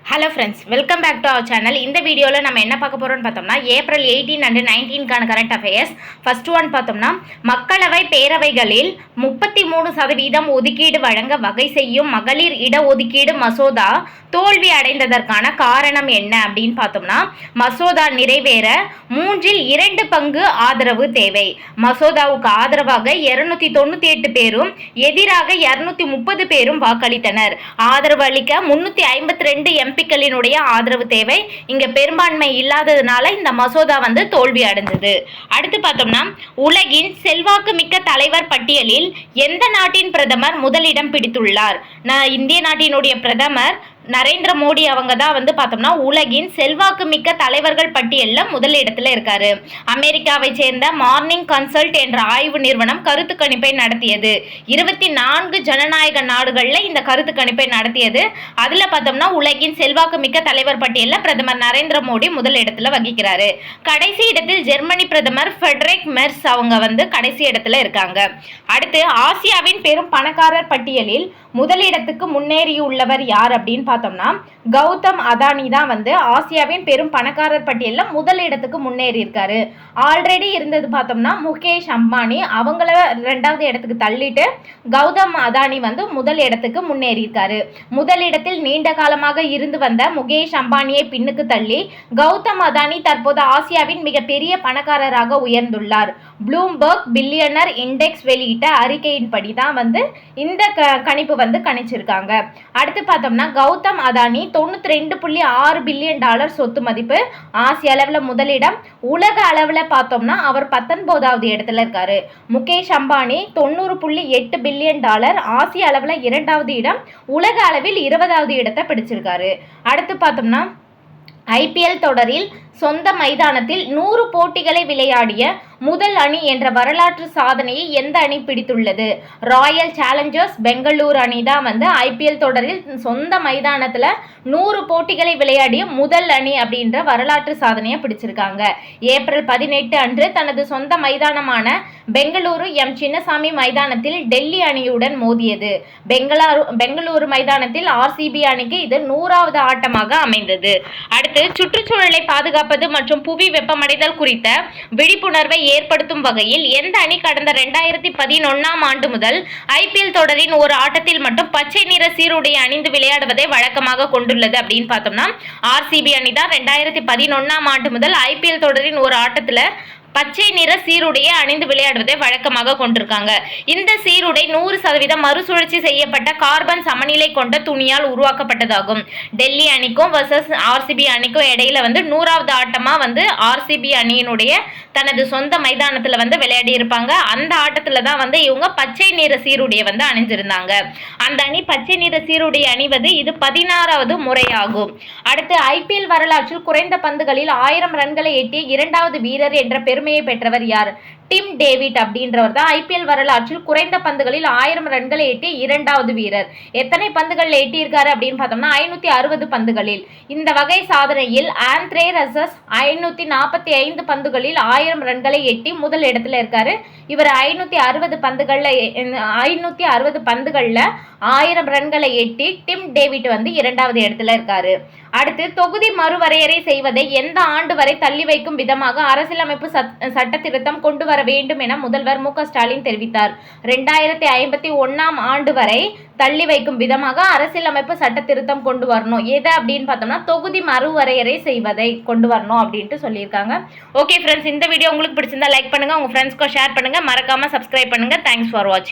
Hello friends, welcome back to our channel. இந்த வீடியோவில் நம்ம என்ன பார்க்க போகிறோம்னு பார்த்தோம்னா ஏப்ரல் 18 அண்ட் 19க்கான கரண்ட் அஃபேர்ஸ். ஃபர்ஸ்ட் ஒன் பார்த்தோம்னா மக்களவை பேரவைகளில் 33% ஒதுக்கீடு வழங்க வகை செய்யும் மகளிர் இடஒதுக்கீடு மசோதா தோல்வி அடைந்ததற்கான காரணம் என்ன அப்படின்னு பார்த்தோம்னா மசோதா நிறைவேற 2/3 பங்கு ஆதரவு தேவை. மசோதாவுக்கு ஆதரவாக 298 பேரும் எதிராக 230 பேரும் வாக்களித்தனர். ஆதரவு அளிக்க 352 எம்பிக்களினுடைய ஆதரவு தேவை. இங்க பெரும்பான்மை இல்லாததுனால இந்த மசோதா தோல்வி அடைந்தது. அடுத்து பார்த்தோம்னா உலகின் செல்வாக்கு மிக்க தலைவர் பட்டியலில் எந்த நாட்டின் பிரதமர் முதலிடம் பிடித்துள்ளார்? இந்திய நாட்டினுடைய பிரதமர் நரேந்திர மோடி அவங்க தான் பார்த்தோம்னா உலகின் செல்வாக்கு மிக்க தலைவர்கள் பட்டியலில் முதலிடத்தில் இருக்காரு. அமெரிக்காவை சேர்ந்த மார்னிங் கன்சல்ட் என்ற ஆய்வு நிறுவனம் கருத்து கணிப்பை நடத்தியது. 24 ஜனநாயக நாடுகளில் இந்த கருத்து கணிப்பை நடத்தியது. அதில் பார்த்தோம்னா உலகின் செல்வாக்கு மிக்க தலைவர் பட்டியலில் பிரதமர் நரேந்திர மோடி முதல் இடத்துல வகிக்கிறாரு. கடைசி இடத்தில் ஜெர்மனி பிரதமர் ஃபெடரிக் மெர்ஸ் அவங்க கடைசி இடத்துல இருக்காங்க. அடுத்து ஆசியாவின் பெரும் பணக்காரர் பட்டியலில் முதலிடத்துக்கு முன்னேறியுள்ளவர் யார் அப்படின்னு பார்த்தோம்னா கௌதம் அதானி தான் ஆசியாவின் பெரும் பணக்காரர் பட்டியலில் முதல் இடத்துக்கு முன்னேறி இருக்காரு. ஆல்ரெடி இருந்தது பார்த்தோம்னா முகேஷ் அம்பானி, அவங்கள 2வது இடத்துக்கு தள்ளிட்டு கௌதம் அதானி முதல் இடத்துக்கு முன்னேறி இருக்காரு. முதல் இடத்தில் நீண்ட காலமாக இருந்து வந்த முகேஷ் அம்பானியை பின்னுக்கு தள்ளி கௌதம் அதானி தற்போது ஆசியாவின் மிகப்பெரிய பணக்காரராக உயர்ந்துள்ளார். ப்ளூம்பர்க் பில்லியனர் இண்டெக்ஸ் வெளியிட்ட அறிக்கையின்படி தான் இந்த கணிப்பு கணிச்சிருக்காங்க. அடுத்து பார்த்தோம்னா கௌதம் அதானி 92.6 பில்லியன் டாலர் சொத்து மதிப்பு, ஆசிய அளவில் முதலிடம். உலக அளவில் பார்த்தோம்னா அவர் 19வது இடத்துல இருக்காரு. முகேஷ் அம்பானி 90.8 பில்லியன் டாலர், ஆசிய அளவில் 2வது இடம், உலக அளவில் 20வது இடத்தை பிடிச்சிருக்காரு. அடுத்து பார்த்தோம்னா ஐபிஎல் தொடரில் சொந்த மைதானத்தில் 100 போட்டிகளை விளையாடிய முதல் அணி என்ற வரலாற்று சாதனையை எந்த அணி பிடித்துள்ளது? ராயல் சேலஞ்சர்ஸ் பெங்களூர் அணி தான் ஐபிஎல் தொடரில் சொந்த மைதானத்தில் 100 போட்டிகளை விளையாடிய முதல் அணி அப்படின்ற வரலாற்று சாதனையை பிடிச்சிருக்காங்க. ஏப்ரல் 18 அன்று தனது சொந்த மைதானமான பெங்களூரு சின்னசாமி மைதானத்தில் டெல்லி அணியுடன் மோதியது. பெங்களூரு மைதானத்தில் ஆர்சிபி அணிக்கு இது 100வது ஆட்டமாக அமைந்தது. அடுத்து சுற்றுச்சூழலை பாதுகாப்பது மற்றும் புவி வெப்பமடைதல் குறித்த விழிப்புணர்வை ஏற்படுத்தும் வகையில் எந்த அணி கடந்த 2011ஆம் ஆண்டு முதல் ஐபிஎல் தொடரின் ஒரு ஆட்டத்தில் மட்டும் பச்சை நிற சீருடை அணிந்து விளையாடுவதை வழக்கமாக கொண்டுள்ளது அப்படின்னு பார்த்தோம்னா ஆர்சிபி அணி தான் 2011ஆம் ஆண்டு முதல் ஐபிஎல் தொடரின் ஒரு ஆட்டத்தில் பச்சை நிற சீருடையை அணிந்து விளையாடுவதை வழக்கமாக கொண்டிருக்காங்க. இந்த சீருடை 100% மறுசுழற்சி செய்யப்பட்ட கார்பன் சமநிலை கொண்ட துணியால் உருவாக்கப்பட்டதாகும். டெல்லி அணிக்கும் வர்சஸ் ஆர்சிபி அணிக்கும் இடையில 100வது ஆட்டமா ஆர்சிபி அணியினுடைய தனது சொந்த மைதானத்துல விளையாடி இருப்பாங்க. அந்த ஆட்டத்துல தான் இவங்க பச்சை நிற சீருடையை அணிஞ்சிருந்தாங்க. அந்த அணி பச்சை நிற சீருடையை அணிவது இது 16வது முறையாகும். அடுத்து ஐபிஎல் வரலாற்றில் குறைந்த பந்துகளில் 1000 ரன்களை எட்டிய 2வது வீரர் என்ற பெருமையை பெற்றவர் யார்? டிம் டேவிட் அப்படின்றவர் தான் ஐபிஎல் வரலாற்றில் குறைந்த பந்துகளில் 1000 ரன்களை எட்டிய 2வது வீரர். எத்தனை பந்துகளில் எட்டியிருக்காரு அப்படின்னு பார்த்தோம்னா 560 பந்துகளில். இந்த வகை சாதனையில் ஆந்த்ரே ரசஸ் 545 பந்துகளில் 1000 ரன்களை எட்டி முதல் இடத்துல இருக்காரு. இவர் 560 பந்துகளில் 1000 ரன்களை எட்டி டிம் டேவிட் 2வது இடத்துல இருக்காரு. அடுத்து தொகுதி மறுவரையறை செய்வதை எந்த ஆண்டு வரை தள்ளி வைக்கும் விதமாக அரசியலமைப்பு சட்ட திருத்தம் கொண்டு வர வேண்டும் என முதல்வர் மு க ஸ்டாலின் தெரிவித்தார். 2051ஆம் ஆண்டு வரை தள்ளி வைக்கும் விதமாக அரசியலமைப்பு சட்ட திருத்தம் கொண்டு வரணும். எது அப்படின்னு பார்த்தோம்னா தொகுதி மறுவரையறை செய்வதை கொண்டு வரணும் அப்படின்ட்டு சொல்லியிருக்காங்க. ஓகே ஃப்ரெண்ட்ஸ், இந்த வீடியோ உங்களுக்கு பிடிச்சிருந்தா லைக் பண்ணுங்க, உங்க ஃப்ரெண்ட்ஸ்க்கு ஷேர் பண்ணுங்க, மறக்காம சப்ஸ்கிரைப் பண்ணுங்க. தேங்க்ஸ் ஃபார் வாட்சிங்.